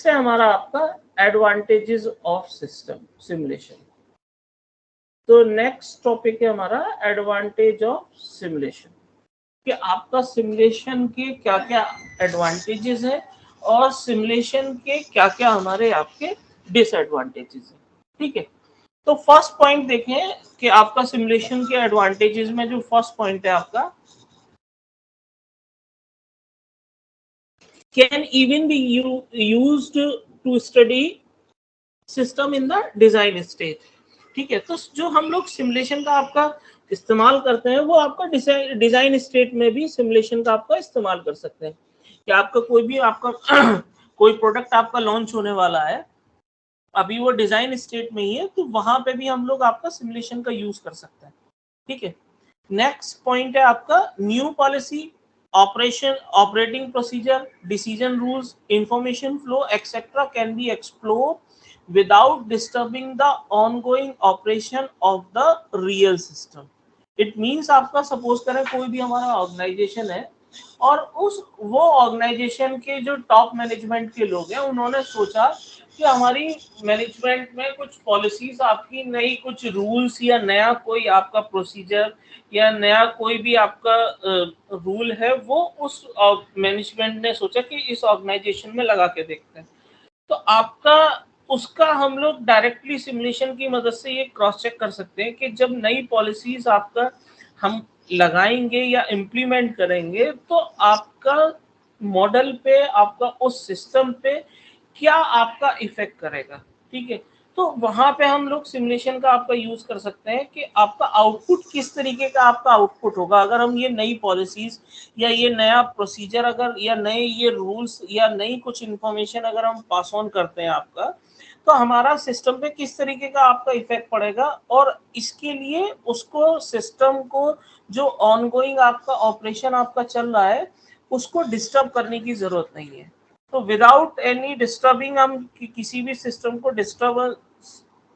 Next है हमारा आपका एडवांटेजेस ऑफ सिस्टम सिमुलेशन। तो नेक्स्ट टॉपिक है हमारा एडवांटेज ऑफ सिमुलेशन, कि आपका सिमुलेशन के क्या क्या एडवांटेजेस है और सिमुलेशन के क्या क्या हमारे आपके डिसएडवांटेजेस है। ठीक है, तो फर्स्ट पॉइंट देखें कि आपका सिमुलेशन के एडवांटेजेस में जो फर्स्ट पॉइंट है आपका, can even be used to study system in the design stage. ठीक है, तो जो हम लोग सिमुलेशन का आपका इस्तेमाल करते हैं वो आपका डिजाइन स्टेट में भी सिमुलेशन का आपका इस्तेमाल कर सकते हैं। कि आपका कोई भी आपका कोई प्रोडक्ट आपका लॉन्च होने वाला है, अभी वो डिजाइन स्टेट में ही है, तो वहां पे भी हम लोग आपका सिमुलेशन का यूज कर सकते हैं। ठीक है, नेक्स्ट पॉइंट है आपका new policy, operating procedure, decision rules, information flow etcetera can be explore without disturbing the ongoing operation of the real system. It means आपका सपोज करें कोई भी हमारा ऑर्गेनाइजेशन है और वो ऑर्गेनाइजेशन के जो टॉप मैनेजमेंट के लोग हैं उन्होंने सोचा कि हमारी मैनेजमेंट में कुछ पॉलिसीज आपकी नई, कुछ रूल्स या नया कोई आपका प्रोसीजर या नया कोई भी आपका रूल है, वो उस मैनेजमेंट ने सोचा कि इस ऑर्गेनाइजेशन में लगा के देखते हैं। तो आपका उसका हम लोग डायरेक्टली सिमुलेशन की मदद से ये क्रॉस चेक कर सकते हैं कि जब नई पॉलिसीज आपका हम लगाएंगे या इम्प्लीमेंट करेंगे तो आपका मॉडल पे, आपका उस सिस्टम पे क्या आपका इफेक्ट करेगा। ठीक है, तो वहां पे हम लोग सिमुलेशन का आपका यूज कर सकते हैं कि आपका आउटपुट किस तरीके का आपका आउटपुट होगा अगर हम ये नई पॉलिसीज या ये नया प्रोसीजर अगर या नए ये रूल्स या नई कुछ इंफॉर्मेशन अगर हम पास ऑन करते हैं आपका, तो हमारा सिस्टम पे किस तरीके का आपका इफेक्ट पड़ेगा। और इसके लिए उसको सिस्टम को जो ऑनगोइंग आपका ऑपरेशन आपका चल रहा है उसको डिस्टर्ब करने की जरूरत नहीं है। तो विदाउट एनी डिस्टर्बिंग, हम किसी भी सिस्टम को डिस्टर्ब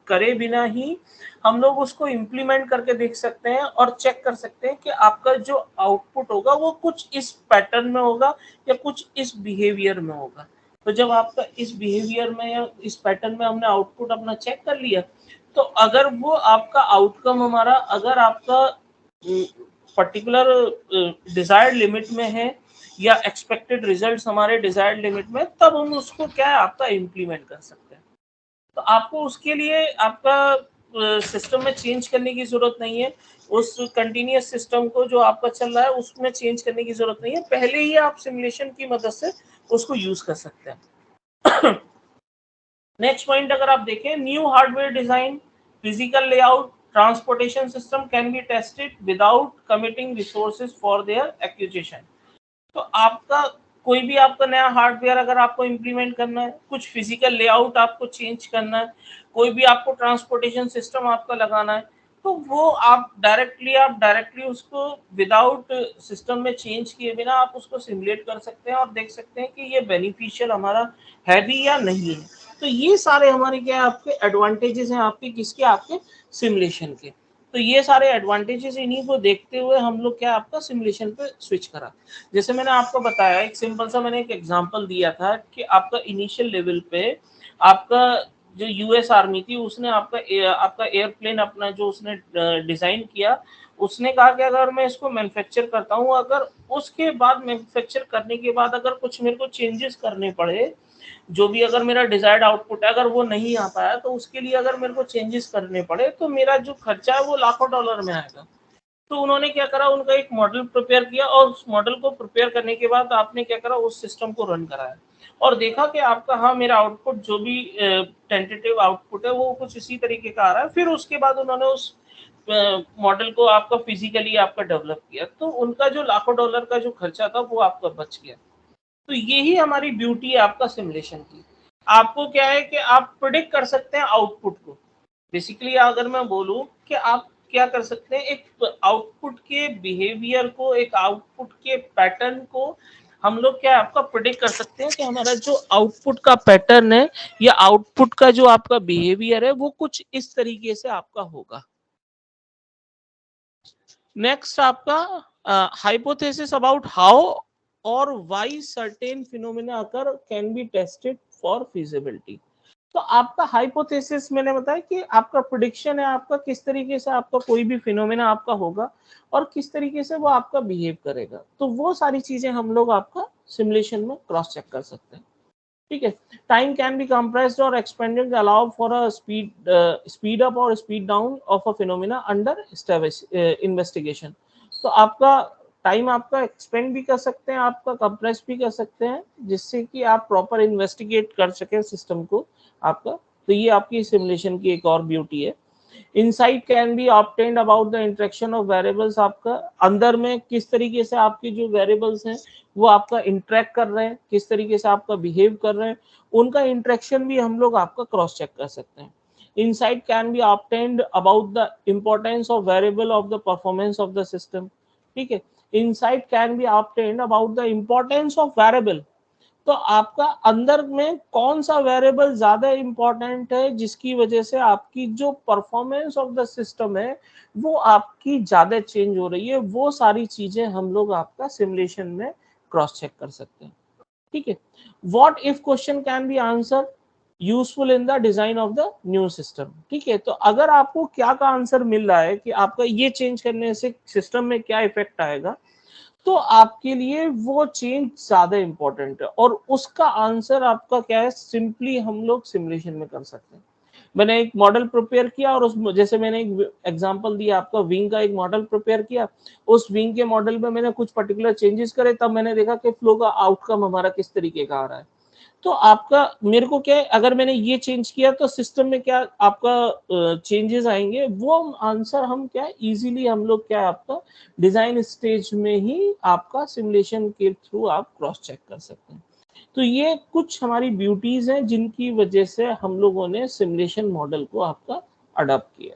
करे बिना ही हम लोग उसको इम्प्लीमेंट करके देख सकते हैं और चेक कर सकते हैं कि आपका जो आउटपुट होगा वो कुछ इस पैटर्न में होगा या कुछ इस बिहेवियर में होगा। तो जब आपका इस बिहेवियर में या इस पैटर्न में हमने आउटपुट अपना चेक कर लिया, तो अगर वो आपका आउटकम हमारा अगर आपका पर्टिकुलर डिजायर्ड लिमिट में है या एक्सपेक्टेड रिजल्ट्स हमारे डिजायर्ड लिमिट में, तब हम उसको क्या है आपका इम्प्लीमेंट कर सकते हैं। तो आपको उसके लिए आपका सिस्टम में चेंज करने की जरूरत नहीं है, उस कंटिन्यूअस सिस्टम को जो आपका चल रहा है उसमें चेंज करने की जरूरत नहीं है, पहले ही आप सिमुलेशन की मदद से उसको यूज कर सकते हैं। नेक्स्ट पॉइंट अगर आप देखें, new hardware design, physical layout, transportation system can be tested without committing resources for their acquisition. तो आपका कोई भी आपका नया हार्डवेयर अगर आपको इम्प्लीमेंट करना है, कुछ फिजिकल लेआउट आपको चेंज करना है, कोई भी आपको ट्रांसपोर्टेशन सिस्टम आपका लगाना है, तो वो आप डायरेक्टली उसको विदाउट सिस्टम में चेंज किए बिना आप उसको सिमुलेट कर सकते हैं और देख सकते हैं कि ये बेनिफिशियल हमारा है भी या नहीं है। तो ये सारे हमारे क्या आपके एडवांटेजेस हैं आपके किसके, आपके सिमुलेशन के। तो ये सारे एडवांटेजेस, इन्हीं को देखते हुए हम लोग क्या आपका सिमुलेशन पे स्विच करा। जैसे मैंने आपको बताया, एक सिंपल सा मैंने एक एग्जांपल दिया था कि आपका इनिशियल लेवल पे आपका जो यूएस आर्मी थी उसने आपका एयरप्लेन अपना जो उसने डिजाइन किया, उसने कहा कि अगर मैं इसको मैन्युफैक्चर करता हूँ, अगर उसके बाद मैन्युफैक्चर करने के बाद अगर कुछ मेरे को चेंजेस करने पड़े, जो भी अगर मेरा डिजायर्ड आउटपुट है अगर वो नहीं आ पाया, तो उसके लिए अगर मेरे को चेंजेस करने पड़े तो मेरा जो खर्चा है वो लाखों डॉलर में आएगा। तो उन्होंने क्या करा, उनका एक मॉडल प्रिपेयर किया और उस मॉडल को प्रिपेयर करने के बाद आपने क्या करा, उस सिस्टम को रन कराया और देखा कि आपका हाँ मेरा आउटपुट जो भी टेंटेटिव आउटपुट है वो कुछ इसी तरीके का आ रहा है। फिर उसके बाद उन्होंने उस मॉडल को आपका फिजिकली आपका डेवलप किया, तो उनका जो लाखों डॉलर का जो खर्चा था वो आपका बच गया। तो यही हमारी ब्यूटी है आपका सिमुलेशन की। आपको क्या है कि आप प्रिडिक्ट कर सकते हैं आउटपुट को। बेसिकली अगर मैं बोलूं कि आप क्या कर सकते हैं, एक आउटपुट के बिहेवियर को, एक आउटपुट के पैटर्न को हम लोग क्या आपका प्रिडिक्ट कर सकते हैं कि हमारा जो आउटपुट का पैटर्न है या आउटपुट का जो आपका बिहेवियर है वो कुछ इस तरीके से आपका होगा। नेक्स्ट आपका हाइपोथेसिस अबाउट हाउ और why certain phenomena occur can be tested for feasibility. तो आपका हाइपोथेसिस मैंने बताया कि आपका प्रेडिक्शन है आपका किस तरीके से आपका कोई भी फिनोमेना आपका होगा और किस तरीके से वो आपका बिहेव करेगा, तो वो सारी चीजें हम लोग आपका सिमुलेशन में क्रॉस चेक कर सकते हैं। ठीक है, टाइम कैन बी कंप्रेस्ड और expanded allow for a speed up और speed down of a phenomena under investigation. तो आपका टाइम आपका एक्सपेंड भी कर सकते हैं, आपका कंप्रेस भी कर सकते हैं, जिससे कि आप प्रॉपर इन्वेस्टिगेट कर सकें सिस्टम को आपका। तो ये आपकी सिमुलेशन की एक और ब्यूटी है। Insight can be obtained about the interaction of variables, आपका अंदर में किस तरीके से आपके जो वेरिएबल्स हैं वो आपका इंटरेक्ट कर रहे हैं, किस तरीके से आपका बिहेव कर रहे हैं, उनका इंटरेक्शन भी हम लोग आपका क्रॉस चेक कर सकते हैं। Insight can be obtained about the importance of variable of the performance of the system. ठीक है, insight can be obtained about the importance of variable, तो आपका अंदर में कौन सा वेरिएबल ज्यादा इंपॉर्टेंट है जिसकी वजह से आपकी जो परफॉर्मेंस ऑफ द सिस्टम है वो आपकी ज्यादा चेंज हो रही है, वो सारी चीजें हम लोग आपका सिमुलेशन में क्रॉस चेक कर सकते हैं। ठीक है, what if question can be answer useful in the design of the new system. ठीक है, तो अगर आपको क्या का आंसर मिल रहा है कि आपका ये चेंज करने से सिस्टम में क्या इफेक्ट आएगा, तो आपके लिए वो चेंज ज्यादा इंपॉर्टेंट है और उसका आंसर आपका क्या है, सिंपली हम लोग सिमुलेशन में कर सकते हैं। मैंने एक मॉडल प्रिपेयर किया और उस जैसे मैंने एक एग्जांपल दिया आपका विंग का एक मॉडल प्रिपेयर किया, उस विंग के मॉडल में मैंने कुछ पर्टिकुलर चेंजेस करे, तब मैंने देखा कि फ्लो का आउटकम हमारा किस तरीके का आ रहा है। तो आपका मेरे को क्या है, अगर मैंने ये चेंज किया तो सिस्टम में क्या आपका चेंजेस आएंगे, वो आंसर हम क्या इजीली हम लोग क्या आपका डिजाइन स्टेज में ही आपका सिमुलेशन के थ्रू आप क्रॉस चेक कर सकते हैं। तो ये कुछ हमारी ब्यूटीज हैं जिनकी वजह से हम लोगों ने सिमुलेशन मॉडल को आपका अडॉप्ट किया।